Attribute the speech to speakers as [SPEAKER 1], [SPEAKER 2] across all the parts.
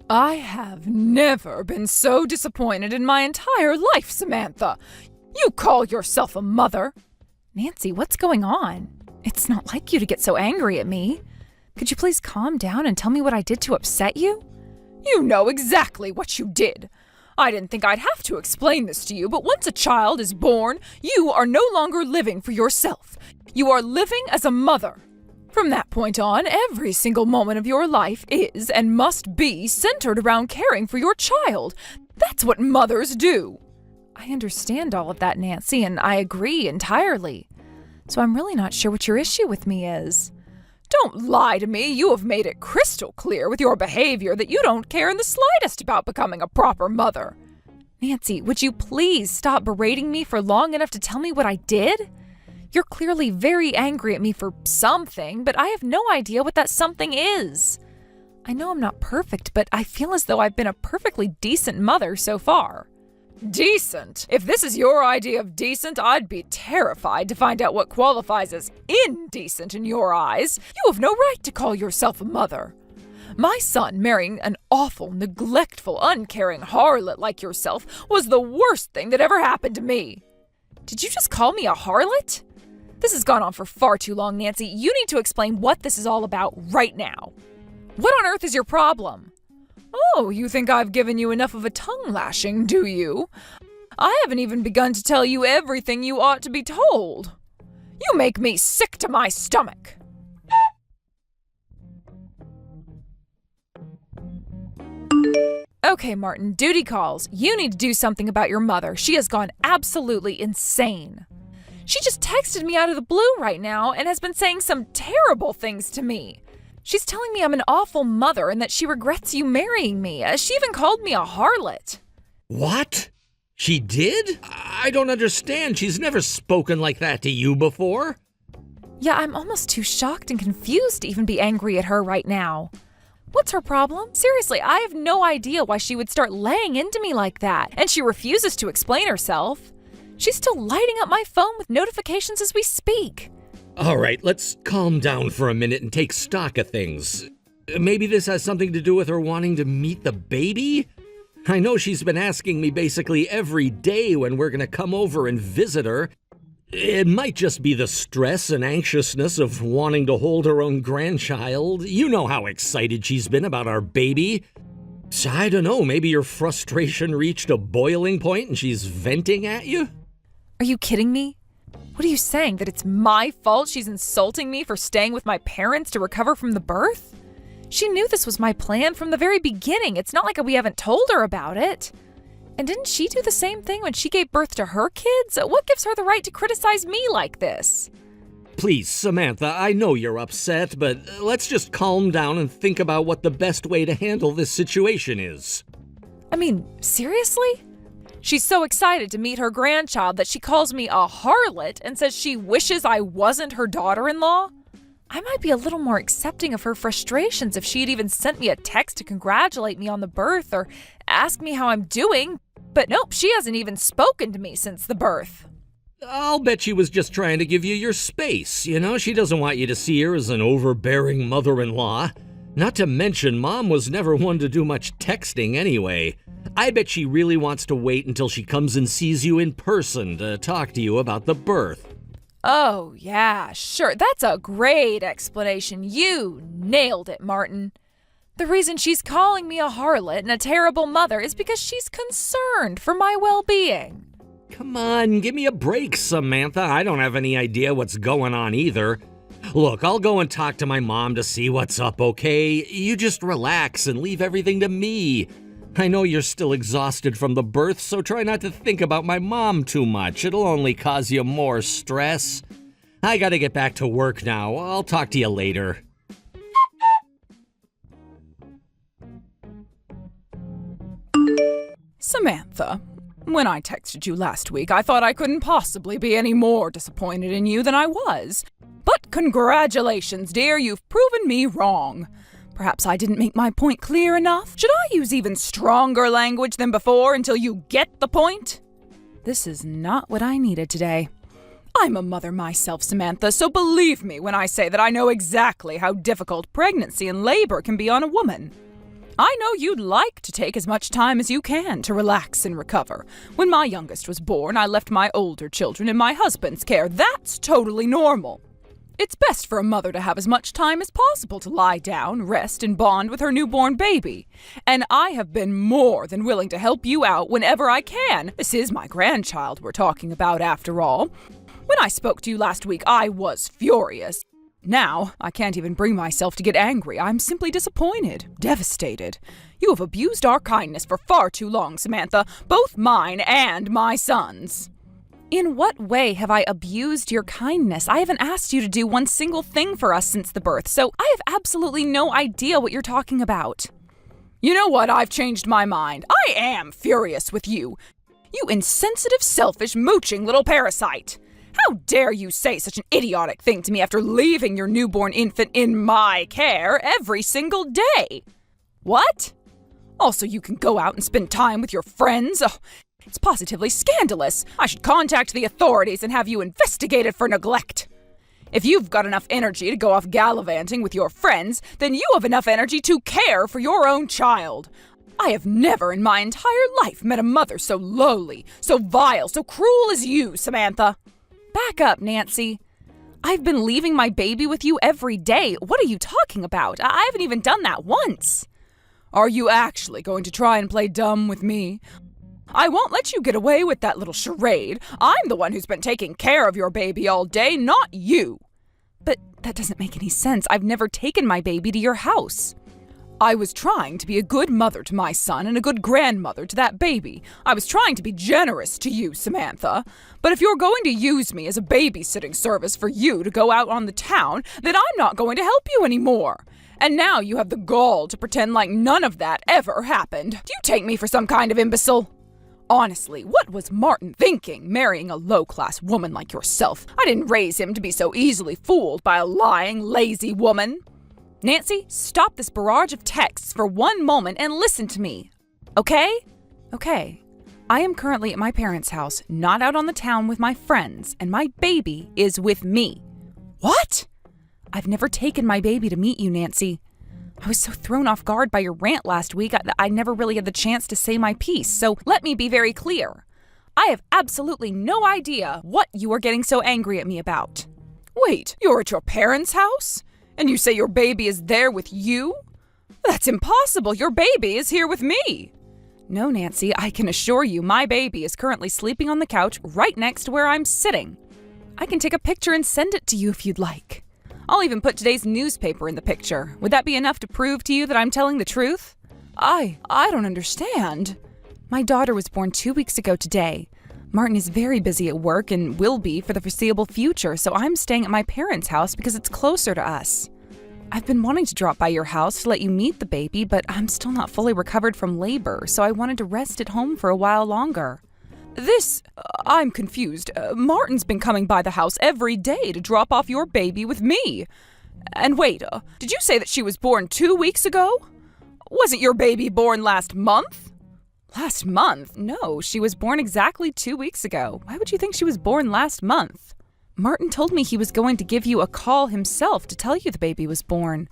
[SPEAKER 1] I have never been so disappointed in my entire life, Samantha. You call yourself a mother?
[SPEAKER 2] Nancy, what's going on? It's not like you to get so angry at me. Could you please calm down and tell me what I did to upset you?
[SPEAKER 1] You know exactly what you did. I didn't think I'd have to explain this to you, but once a child is born, you are no longer living for yourself. You are living as a mother. From that point on, every single moment of your life is and must be centered around caring for your child. That's what mothers do.
[SPEAKER 2] I understand all of that, Nancy, and I agree entirely. So I'm really not sure what your issue with me is.
[SPEAKER 1] Don't lie to me. You have made it crystal clear with your behavior that you don't care in the slightest about becoming a proper mother.
[SPEAKER 2] Nancy, would you please stop berating me for long enough to tell me what I did? You're clearly very angry at me for something, but I have no idea what that something is. I know I'm not perfect, but I feel as though I've been a perfectly decent mother so far.
[SPEAKER 1] Decent? If this is your idea of decent, I'd be terrified to find out what qualifies as indecent in your eyes. You have no right to call yourself a mother. My son marrying an awful, neglectful, uncaring harlot like yourself was the worst thing that ever happened to me.
[SPEAKER 2] Did you just call me a harlot? This has gone on for far too long, Nancy. You need to explain what this is all about right now.
[SPEAKER 1] What on earth is your problem? Oh, you think I've given you enough of a tongue lashing, do you? I haven't even begun to tell you everything you ought to be told. You make me sick to my stomach.
[SPEAKER 2] Okay, Martin, duty calls. You need to do something about your mother. She has gone absolutely insane. She just texted me out of the blue right now and has been saying some terrible things to me. She's telling me I'm an awful mother and that she regrets you marrying me. She even called me a harlot.
[SPEAKER 3] What? She did? I don't understand. She's never spoken like that to you before.
[SPEAKER 2] Yeah, I'm almost too shocked and confused to even be angry at her right now. What's her problem? Seriously, I have no idea why she would start laying into me like that, and she refuses to explain herself. She's still lighting up my phone with notifications as we speak.
[SPEAKER 3] All right, let's calm down for a minute and take stock of things. Maybe this has something to do with her wanting to meet the baby? I know she's been asking me basically every day when we're going to come over and visit her. It might just be the stress and anxiousness of wanting to hold her own grandchild. You know how excited she's been about our baby. So I don't know, maybe your frustration reached a boiling point and she's venting at you?
[SPEAKER 2] Are you kidding me? What are you saying, that it's my fault she's insulting me for staying with my parents to recover from the birth? She knew this was my plan from the very beginning. It's not like we haven't told her about it. And didn't she do the same thing when she gave birth to her kids? What gives her the right to criticize me like this?
[SPEAKER 3] Please, Samantha, I know you're upset, but let's just calm down and think about what the best way to handle this situation is.
[SPEAKER 2] I mean, seriously?
[SPEAKER 1] She's so excited to meet her grandchild that she calls me a harlot and says she wishes I wasn't her daughter-in-law?
[SPEAKER 2] I might be a little more accepting of her frustrations if she had even sent me a text to congratulate me on the birth or ask me how I'm doing, but nope, she hasn't even spoken to me since the birth.
[SPEAKER 3] I'll bet she was just trying to give you your space, you know? She doesn't want you to see her as an overbearing mother-in-law. Not to mention, Mom was never one to do much texting anyway. I bet she really wants to wait until she comes and sees you in person to talk to you about the birth.
[SPEAKER 1] Oh, yeah, sure. That's a great explanation. You nailed it, Martin. The reason she's calling me a harlot and a terrible mother is because she's concerned for my well-being.
[SPEAKER 3] Come on, give me a break, Samantha. I don't have any idea what's going on either. Look, I'll go and talk to my mom to see what's up, okay? You just relax and leave everything to me. I know you're still exhausted from the birth, so try not to think about my mom too much. It'll only cause you more stress. I gotta get back to work now. I'll talk to you later.
[SPEAKER 1] Samantha, when I texted you last week, I thought I couldn't possibly be any more disappointed in you than I was. But congratulations, dear, you've proven me wrong. Perhaps I didn't make my point clear enough. Should I use even stronger language than before until you get the point?
[SPEAKER 2] This is not what I needed today.
[SPEAKER 1] I'm a mother myself, Samantha, so believe me when I say that I know exactly how difficult pregnancy and labor can be on a woman. I know you'd like to take as much time as you can to relax and recover. When my youngest was born, I left my older children in my husband's care. That's totally normal. It's best for a mother to have as much time as possible to lie down, rest, and bond with her newborn baby. And I have been more than willing to help you out whenever I can. This is my grandchild we're talking about, after all. When I spoke to you last week, I was furious. Now, I can't even bring myself to get angry. I'm simply disappointed, devastated. You have abused our kindness for far too long, Samantha, both mine and my son's.
[SPEAKER 2] In what way have I abused your kindness? I haven't asked you to do one single thing for us since the birth, so I have absolutely no idea what you're talking about.
[SPEAKER 1] You know what? I've changed my mind. I am furious with you. You insensitive, selfish, mooching little parasite. How dare you say such an idiotic thing to me after leaving your newborn infant in my care every single day? What? Also, you can go out and spend time with your friends? Oh, it's positively scandalous. I should contact the authorities and have you investigated for neglect. If you've got enough energy to go off gallivanting with your friends, then you have enough energy to care for your own child. I have never in my entire life met a mother so lowly, so vile, so cruel as you, Samantha.
[SPEAKER 2] Back up, Nancy. I've been leaving my baby with you every day. What are you talking about? I haven't even done that once.
[SPEAKER 1] Are you actually going to try and play dumb with me? I won't let you get away with that little charade. I'm the one who's been taking care of your baby all day, not you.
[SPEAKER 2] But that doesn't make any sense. I've never taken my baby to your house.
[SPEAKER 1] I was trying to be a good mother to my son and a good grandmother to that baby. I was trying to be generous to you, Samantha. But if you're going to use me as a babysitting service for you to go out on the town, then I'm not going to help you anymore. And now you have the gall to pretend like none of that ever happened. Do you take me for some kind of imbecile? Honestly, what was Martin thinking, marrying a low-class woman like yourself? I didn't raise him to be so easily fooled by a lying, lazy woman.
[SPEAKER 2] Nancy, stop this barrage of texts for one moment and listen to me. Okay? Okay. I am currently at my parents' house, not out on the town with my friends, and my baby is with me.
[SPEAKER 1] What?
[SPEAKER 2] I've never taken my baby to meet you, Nancy. I was so thrown off guard by your rant last week, I never really had the chance to say my piece, so let me be very clear. I have absolutely no idea what you are getting so angry at me about.
[SPEAKER 1] Wait, you're at your parents' house? And you say your baby is there with you? That's impossible. Your baby is here with me.
[SPEAKER 2] No, Nancy, I can assure you my baby is currently sleeping on the couch right next to where I'm sitting. I can take a picture and send it to you if you'd like. I'll even put today's newspaper in the picture. Would that be enough to prove to you that I'm telling the truth?
[SPEAKER 1] I don't understand.
[SPEAKER 2] My daughter was born 2 weeks ago today. Martin is very busy at work and will be for the foreseeable future, so I'm staying at my parents' house because it's closer to us. I've been wanting to drop by your house to let you meet the baby, but I'm still not fully recovered from labor, so I wanted to rest at home for a while longer.
[SPEAKER 1] I'm confused. Martin's been coming by the house every day to drop off your baby with me. And wait, did you say that she was born 2 weeks ago? Wasn't your baby born last month?
[SPEAKER 2] Last month? No, she was born exactly 2 weeks ago. Why would you think she was born last month? Martin told me he was going to give you a call himself to tell you the baby was born.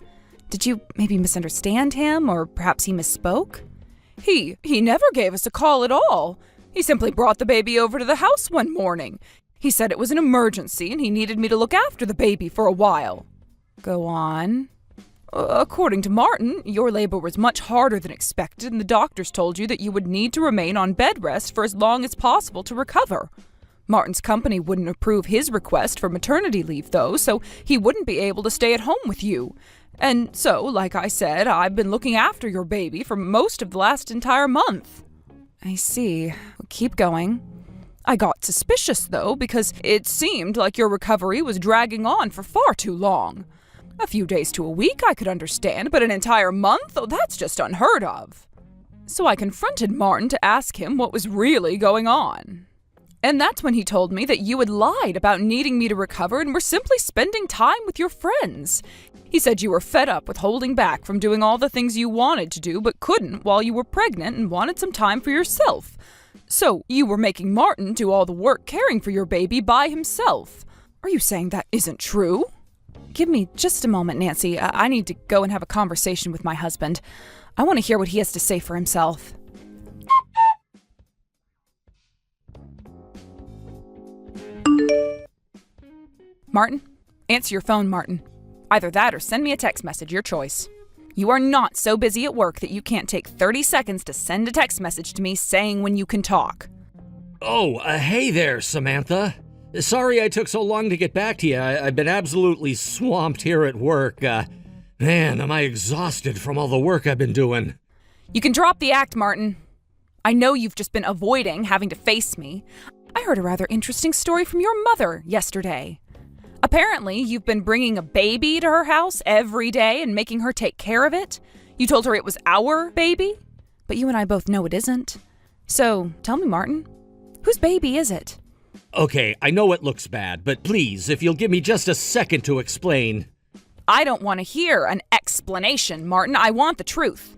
[SPEAKER 2] Did you maybe misunderstand him, or perhaps he misspoke?
[SPEAKER 1] He never gave us a call at all. He simply brought the baby over to the house one morning. He said it was an emergency and he needed me to look after the baby for a while.
[SPEAKER 2] Go on.
[SPEAKER 1] According to Martin, your labor was much harder than expected, and the doctors told you that you would need to remain on bed rest for as long as possible to recover. Martin's company wouldn't approve his request for maternity leave, though, so he wouldn't be able to stay at home with you. And so, like I said, I've been looking after your baby for most of the last entire month.
[SPEAKER 2] I see. Keep going.
[SPEAKER 1] I got suspicious, though, because it seemed like your recovery was dragging on for far too long. A few days to a week I could understand, but an entire month? Oh, that's just unheard of. So I confronted Martin to ask him what was really going on. And that's when he told me that you had lied about needing me to recover and were simply spending time with your friends. He said you were fed up with holding back from doing all the things you wanted to do but couldn't while you were pregnant and wanted some time for yourself. So you were making Martin do all the work caring for your baby by himself. Are you saying that isn't true?
[SPEAKER 2] Give me just a moment, Nancy. I need to go and have a conversation with my husband. I want to hear what he has to say for himself. Martin? Answer your phone, Martin. Either that or send me a text message, your choice. You are not so busy at work that you can't take 30 seconds to send a text message to me saying when you can talk.
[SPEAKER 3] Oh, hey there, Samantha. Sorry I took so long to get back to you. I've been absolutely swamped here at work. Man, am I exhausted from all the work I've been doing.
[SPEAKER 2] You can drop the act, Martin. I know you've just been avoiding having to face me. I heard a rather interesting story from your mother yesterday. Apparently, you've been bringing a baby to her house every day and making her take care of it. You told her it was our baby, but you and I both know it isn't. So, tell me, Martin, whose baby is it?
[SPEAKER 3] Okay, I know it looks bad, but please, if you'll give me just a second to explain.
[SPEAKER 2] I don't want to hear an explanation, Martin. I want the truth.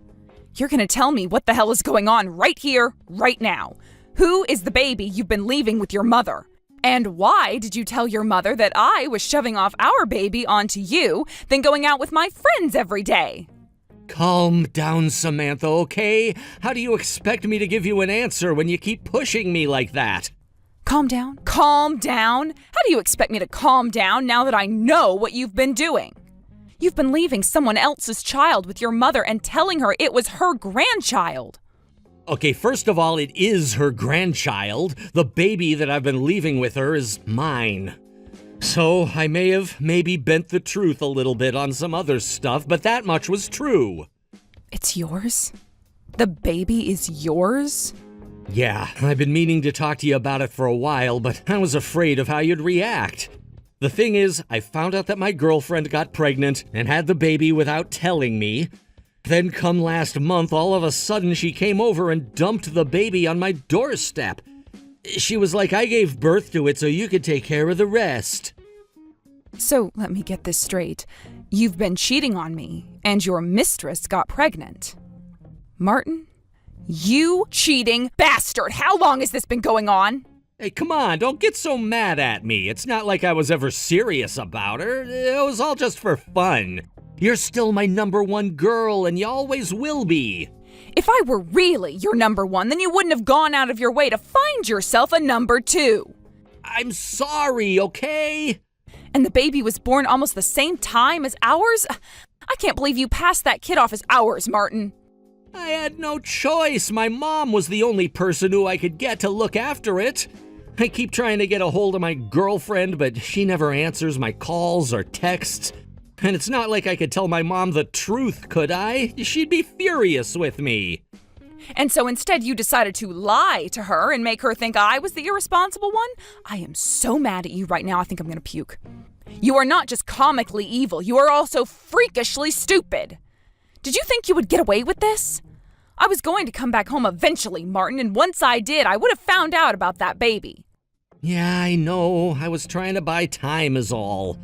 [SPEAKER 2] You're going to tell me what the hell is going on right here, right now. Who is the baby you've been leaving with your mother? And why did you tell your mother that I was shoving off our baby onto you, then going out with my friends every day?
[SPEAKER 3] Calm down, Samantha, okay? How do you expect me to give you an answer when you keep pushing me like that?
[SPEAKER 2] Calm down? Calm down? How do you expect me to calm down now that I know what you've been doing? You've been leaving someone else's child with your mother and telling her it was her grandchild.
[SPEAKER 3] Okay, first of all, it is her grandchild. The baby that I've been leaving with her is mine. So I may have maybe bent the truth a little bit on some other stuff, but that much was true.
[SPEAKER 2] It's yours? The baby is yours?
[SPEAKER 3] Yeah, I've been meaning to talk to you about it for a while, but I was afraid of how you'd react. The thing is, I found out that my girlfriend got pregnant and had the baby without telling me. Then come last month, all of a sudden she came over and dumped the baby on my doorstep. She was like, I gave birth to it so you could take care of the rest.
[SPEAKER 2] So, let me get this straight. You've been cheating on me, and your mistress got pregnant. Martin? You cheating bastard! How long has this been going on?
[SPEAKER 3] Hey, come on, don't get so mad at me. It's not like I was ever serious about her. It was all just for fun. You're still my number one girl, and you always will be.
[SPEAKER 2] If I were really your number one, then you wouldn't have gone out of your way to find yourself a number two.
[SPEAKER 3] I'm sorry, okay?
[SPEAKER 2] And the baby was born almost the same time as ours? I can't believe you passed that kid off as ours, Martin.
[SPEAKER 3] I had no choice. My mom was the only person who I could get to look after it. I keep trying to get a hold of my girlfriend, but she never answers my calls or texts. And it's not like I could tell my mom the truth, could I? She'd be furious with me.
[SPEAKER 2] And so instead you decided to lie to her and make her think I was the irresponsible one? I am so mad at you right now, I think I'm gonna puke. You are not just comically evil, you are also freakishly stupid. Did you think you would get away with this? I was going to come back home eventually, Martin, and once I did, I would have found out about that baby.
[SPEAKER 3] Yeah, I know. I was trying to buy time is all.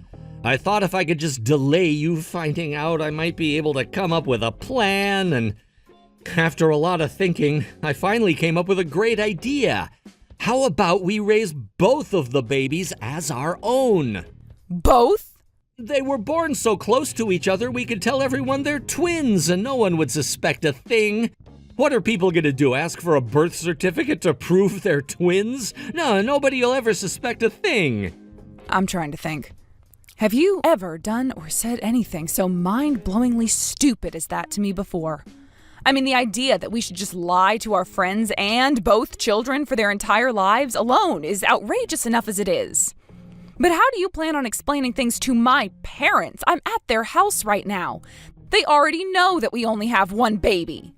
[SPEAKER 3] I thought if I could just delay you finding out, I might be able to come up with a plan, and after a lot of thinking, I finally came up with a great idea. How about we raise both of the babies as our own?
[SPEAKER 2] Both?
[SPEAKER 3] They were born so close to each other we could tell everyone they're twins and no one would suspect a thing. What are people gonna do, ask for a birth certificate to prove they're twins? No, nobody will ever suspect a thing.
[SPEAKER 2] I'm trying to think. Have you ever done or said anything so mind-blowingly stupid as that to me before? I mean, the idea that we should just lie to our friends and both children for their entire lives alone is outrageous enough as it is. But how do you plan on explaining things to my parents? I'm at their house right now. They already know that we only have one baby.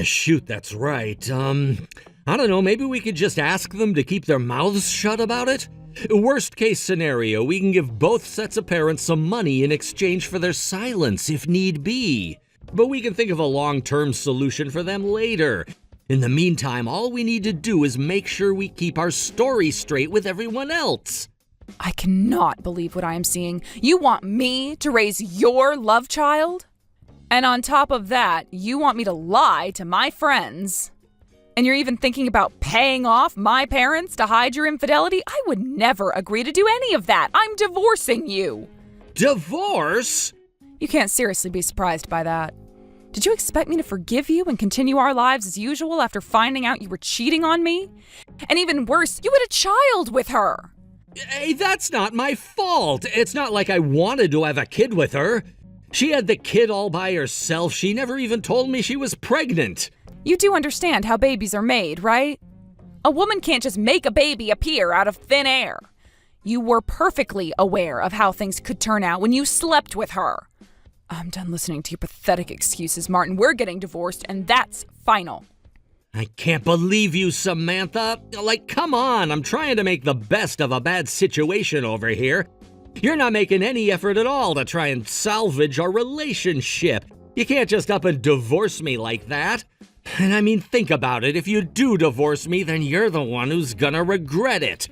[SPEAKER 3] Shoot, that's right. I don't know, maybe we could just ask them to keep their mouths shut about it? Worst case scenario, we can give both sets of parents some money in exchange for their silence if need be. But we can think of a long-term solution for them later. In the meantime, all we need to do is make sure we keep our story straight with everyone else.
[SPEAKER 2] I cannot believe what I am seeing. You want me to raise your love child? And on top of that, you want me to lie to my friends? And you're even thinking about paying off my parents to hide your infidelity? I would never agree to do any of that. I'm divorcing you.
[SPEAKER 3] Divorce?
[SPEAKER 2] You can't seriously be surprised by that. Did you expect me to forgive you and continue our lives as usual after finding out you were cheating on me? And even worse, you had a child with her.
[SPEAKER 3] Hey, that's not my fault. It's not like I wanted to have a kid with her. She had the kid all by herself. She never even told me she was pregnant.
[SPEAKER 2] You do understand how babies are made, right? A woman can't just make a baby appear out of thin air. You were perfectly aware of how things could turn out when you slept with her. I'm done listening to your pathetic excuses, Martin. We're getting divorced, and that's final.
[SPEAKER 3] I can't believe you, Samantha. Like, come on, I'm trying to make the best of a bad situation over here. You're not making any effort at all to try and salvage our relationship. You can't just up and divorce me like that. And I mean, think about it. If you do divorce me, then you're the one who's gonna regret it.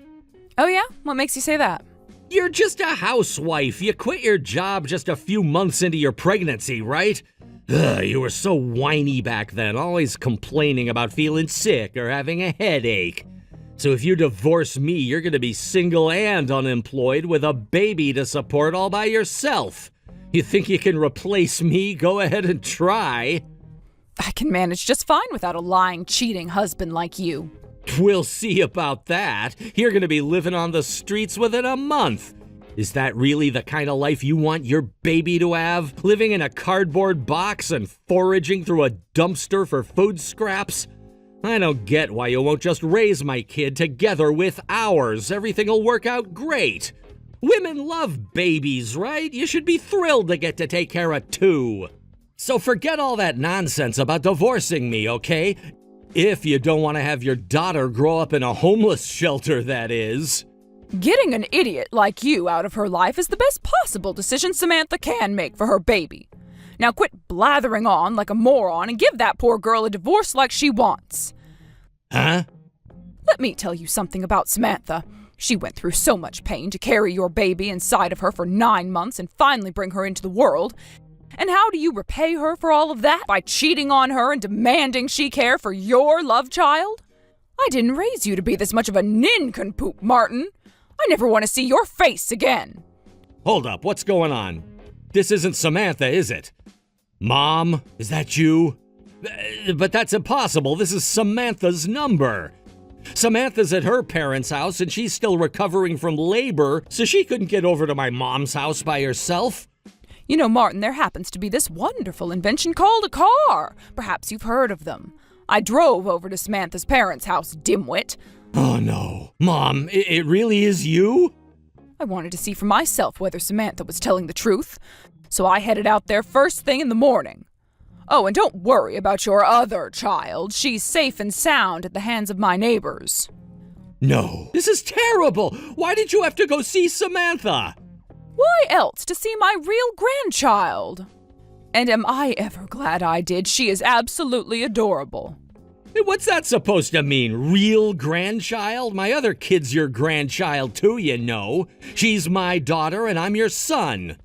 [SPEAKER 2] Oh yeah? What makes you say that?
[SPEAKER 3] You're just a housewife. You quit your job just a few months into your pregnancy, right? Ugh, you were so whiny back then, always complaining about feeling sick or having a headache. So if you divorce me, you're gonna be single and unemployed with a baby to support all by yourself. You think you can replace me? Go ahead and try.
[SPEAKER 2] I can manage just fine without a lying, cheating husband like you.
[SPEAKER 3] We'll see about that. You're gonna be living on the streets within a month. Is that really the kind of life you want your baby to have? Living in a cardboard box and foraging through a dumpster for food scraps? I don't get why you won't just raise my kid together with ours. Everything'll work out great. Women love babies, right? You should be thrilled to get to take care of two. So forget all that nonsense about divorcing me, okay? If you don't want to have your daughter grow up in a homeless shelter, that is.
[SPEAKER 2] Getting an idiot like you out of her life is the best possible decision Samantha can make for her baby. Now quit blathering on like a moron and give that poor girl a divorce like she wants.
[SPEAKER 3] Huh?
[SPEAKER 2] Let me tell you something about Samantha. She went through so much pain to carry your baby inside of her for 9 months and finally bring her into the world. And how do you repay her for all of that? By cheating on her and demanding she care for your love child? I didn't raise you to be this much of a nincompoop, Martin. I never want to see your face again.
[SPEAKER 3] Hold up, what's going on? This isn't Samantha, is it? Mom, is that you? But that's impossible. This is Samantha's number. Samantha's at her parents' house and she's still recovering from labor, so she couldn't get over to my mom's house by herself.
[SPEAKER 2] You know, Martin, there happens to be this wonderful invention called a car. Perhaps you've heard of them. I drove over to Samantha's parents' house, dimwit.
[SPEAKER 3] Oh no. Mom, it really is you?
[SPEAKER 2] I wanted to see for myself whether Samantha was telling the truth, so I headed out there first thing in the morning. Oh, and don't worry about your other child. She's safe and sound at the hands of my neighbors.
[SPEAKER 3] No. This is terrible. Why did you have to go see Samantha?
[SPEAKER 2] Why else to see my real grandchild? And am I ever glad I did? She is absolutely adorable.
[SPEAKER 3] What's that supposed to mean? Real grandchild? My other kid's your grandchild too, you know. She's my daughter and I'm your son.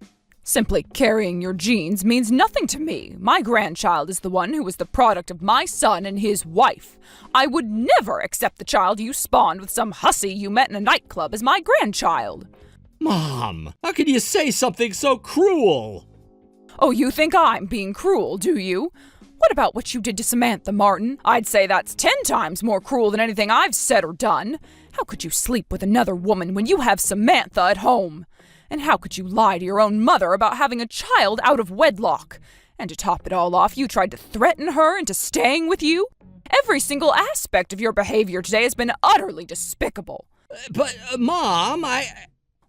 [SPEAKER 2] Simply carrying your genes means nothing to me. My grandchild is the one who was the product of my son and his wife. I would never accept the child you spawned with some hussy you met in a nightclub as my grandchild.
[SPEAKER 3] Mom, how can you say something so cruel?
[SPEAKER 2] Oh, you think I'm being cruel, do you? What about what you did to Samantha, Martin? I'd say that's 10 times more cruel than anything I've said or done. How could you sleep with another woman when you have Samantha at home? And how could you lie to your own mother about having a child out of wedlock? And to top it all off, you tried to threaten her into staying with you? Every single aspect of your behavior today has been utterly despicable.
[SPEAKER 3] But, Mom,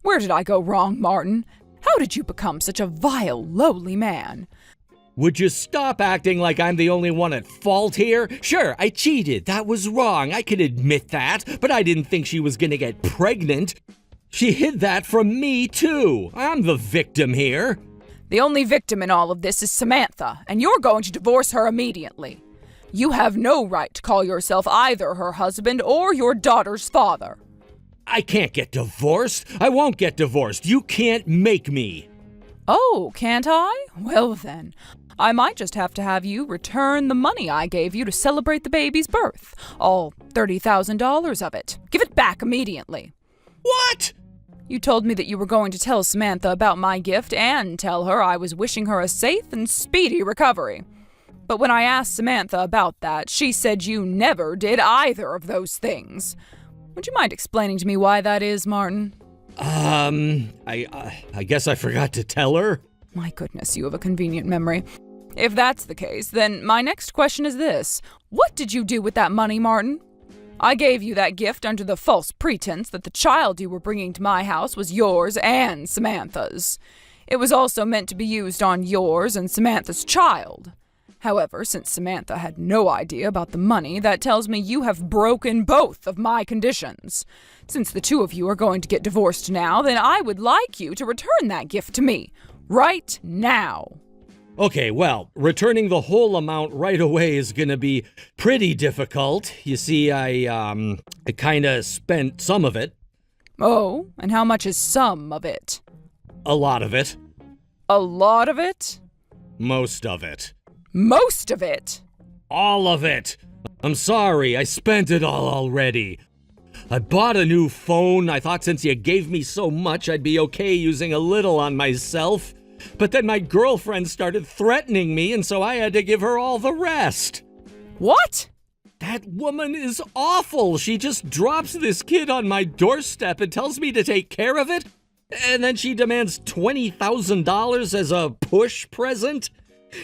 [SPEAKER 2] Where did I go wrong, Martin? How did you become such a vile, lowly man?
[SPEAKER 3] Would you stop acting like I'm the only one at fault here? Sure, I cheated. That was wrong. I can admit that. But I didn't think she was gonna get pregnant. She hid that from me, too. I'm the victim here.
[SPEAKER 2] The only victim in all of this is Samantha, and you're going to divorce her immediately. You have no right to call yourself either her husband or your daughter's father.
[SPEAKER 3] I can't get divorced. I won't get divorced. You can't make me.
[SPEAKER 2] Oh, can't I? Well then, I might just have to have you return the money I gave you to celebrate the baby's birth. All $30,000 of it. Give it back immediately.
[SPEAKER 3] What?
[SPEAKER 2] You told me that you were going to tell Samantha about my gift and tell her I was wishing her a safe and speedy recovery.
[SPEAKER 1] But when I asked Samantha about that, she said you never did either of those things. Would you mind explaining to me why that is, Martin?
[SPEAKER 3] I guess I forgot to tell her.
[SPEAKER 1] My goodness, you have a convenient memory. If that's the case, then my next question is this. What did you do with that money, Martin? I gave you that gift under the false pretense that the child you were bringing to my house was yours and Samantha's. It was also meant to be used on yours and Samantha's child. However, since Samantha had no idea about the money, that tells me you have broken both of my conditions. Since the two of you are going to get divorced now, then I would like you to return that gift to me. Right now.
[SPEAKER 3] Okay, well, returning the whole amount right away is gonna be pretty difficult. You see, I kinda spent some of it.
[SPEAKER 1] Oh, and how much is some of it?
[SPEAKER 3] A lot of it.
[SPEAKER 1] A lot of it?
[SPEAKER 3] Most of it.
[SPEAKER 1] Most of it?
[SPEAKER 3] All of it. I'm sorry, I spent it all already. I bought a new phone. I thought since you gave me so much, I'd be okay using a little on myself. But then my girlfriend started threatening me, and so I had to give her all the rest.
[SPEAKER 1] What?
[SPEAKER 3] That woman is awful. She just drops this kid on my doorstep and tells me to take care of it. And then she demands $20,000 as a push present.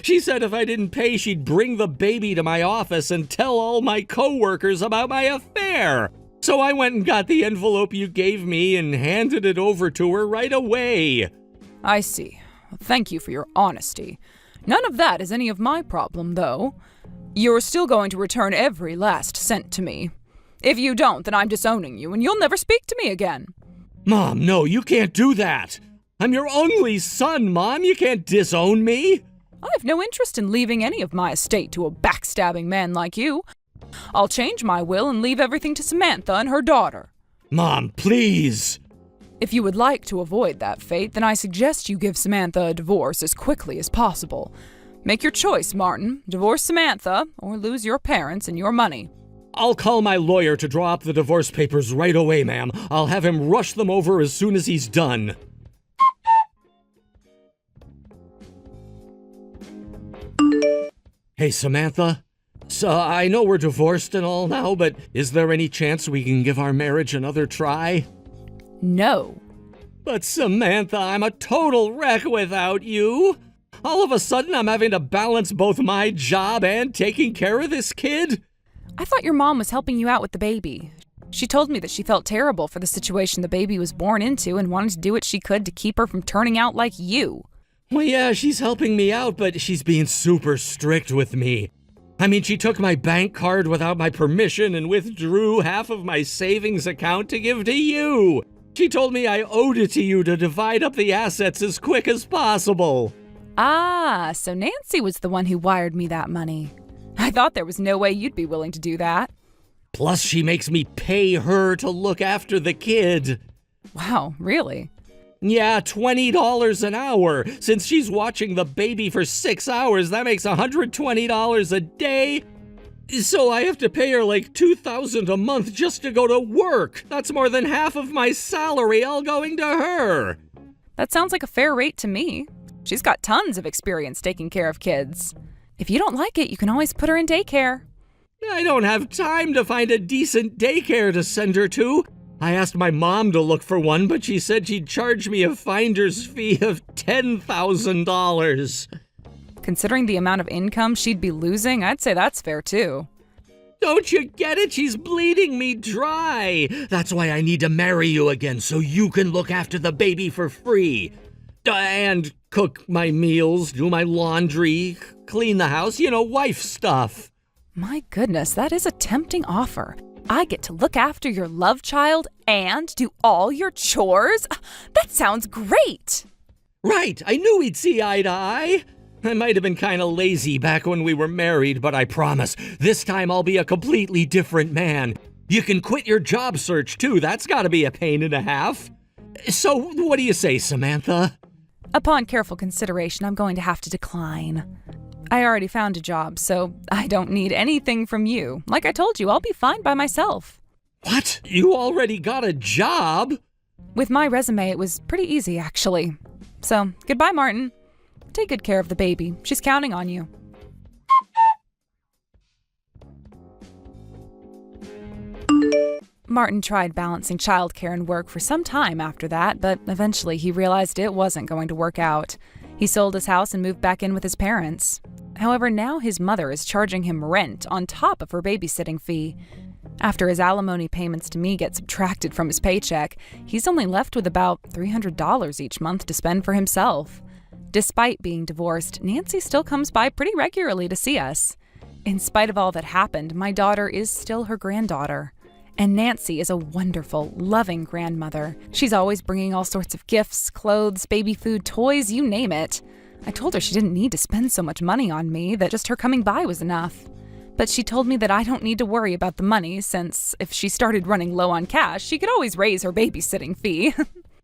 [SPEAKER 3] She said if I didn't pay, she'd bring the baby to my office and tell all my coworkers about my affair. So I went and got the envelope you gave me and handed it over to her right away.
[SPEAKER 1] I see. Thank you for your honesty. None of that is any of my problem, though. You're still going to return every last cent to me. If you don't, then I'm disowning you, and you'll never speak to me again.
[SPEAKER 3] Mom, no, you can't do that. I'm your only son, Mom. You can't disown me.
[SPEAKER 1] I have no interest in leaving any of my estate to a backstabbing man like you. I'll change my will and leave everything to Samantha and her daughter.
[SPEAKER 3] Mom, please.
[SPEAKER 1] If you would like to avoid that fate, then I suggest you give Samantha a divorce as quickly as possible. Make your choice, Martin. Divorce Samantha, or lose your parents and your money.
[SPEAKER 3] I'll call my lawyer to draw up the divorce papers right away, ma'am. I'll have him rush them over as soon as he's done. Hey, Samantha. So I know we're divorced and all now, but is there any chance we can give our marriage another try?
[SPEAKER 1] No.
[SPEAKER 3] But Samantha, I'm a total wreck without you. All of a sudden, I'm having to balance both my job and taking care of this kid.
[SPEAKER 2] I thought your mom was helping you out with the baby. She told me that she felt terrible for the situation the baby was born into and wanted to do what she could to keep her from turning out like you.
[SPEAKER 3] Well, yeah, she's helping me out, but she's being super strict with me. I mean, she took my bank card without my permission and withdrew half of my savings account to give to you. She told me I owed it to you to divide up the assets as quick as possible.
[SPEAKER 2] Ah, so Nancy was the one who wired me that money. I thought there was no way you'd be willing to do that.
[SPEAKER 3] Plus, she makes me pay her to look after the kid.
[SPEAKER 2] Wow, really?
[SPEAKER 3] Yeah, $20 an hour. Since she's watching the baby for 6 hours, that makes $120 a day. So I have to pay her like $2,000 a month just to go to work. That's more than half of my salary all going to her.
[SPEAKER 2] That sounds like a fair rate to me. She's got tons of experience taking care of kids. If you don't like it, you can always put her in daycare.
[SPEAKER 3] I don't have time to find a decent daycare to send her to. I asked my mom to look for one, but she said she'd charge me a finder's fee of $10,000.
[SPEAKER 2] Considering the amount of income she'd be losing, I'd say that's fair too.
[SPEAKER 3] Don't you get it? She's bleeding me dry. That's why I need to marry you again, so you can look after the baby for free. And cook my meals, do my laundry, clean the house, wife stuff.
[SPEAKER 2] My goodness, that is a tempting offer. I get to look after your love child and do all your chores? That sounds great!
[SPEAKER 3] Right, I knew we'd see eye to eye. I might have been kind of lazy back when we were married, but I promise, this time I'll be a completely different man. You can quit your job search too, that's gotta be a pain and a half. So, what do you say, Samantha?
[SPEAKER 2] Upon careful consideration, I'm going to have to decline. I already found a job, so I don't need anything from you. Like I told you, I'll be fine by myself.
[SPEAKER 3] What? You already got a job?
[SPEAKER 2] With my resume, it was pretty easy, actually. So, goodbye, Martin. Take good care of the baby. She's counting on you. Martin tried balancing childcare and work for some time after that, but eventually he realized it wasn't going to work out. He sold his house and moved back in with his parents. However, now his mother is charging him rent on top of her babysitting fee. After his alimony payments to me get subtracted from his paycheck, he's only left with about $300 each month to spend for himself. Despite being divorced, Nancy still comes by pretty regularly to see us. In spite of all that happened, my daughter is still her granddaughter. And Nancy is a wonderful, loving grandmother. She's always bringing all sorts of gifts, clothes, baby food, toys, you name it. I told her she didn't need to spend so much money on me, that just her coming by was enough. But she told me that I don't need to worry about the money, since if she started running low on cash, she could always raise her babysitting fee.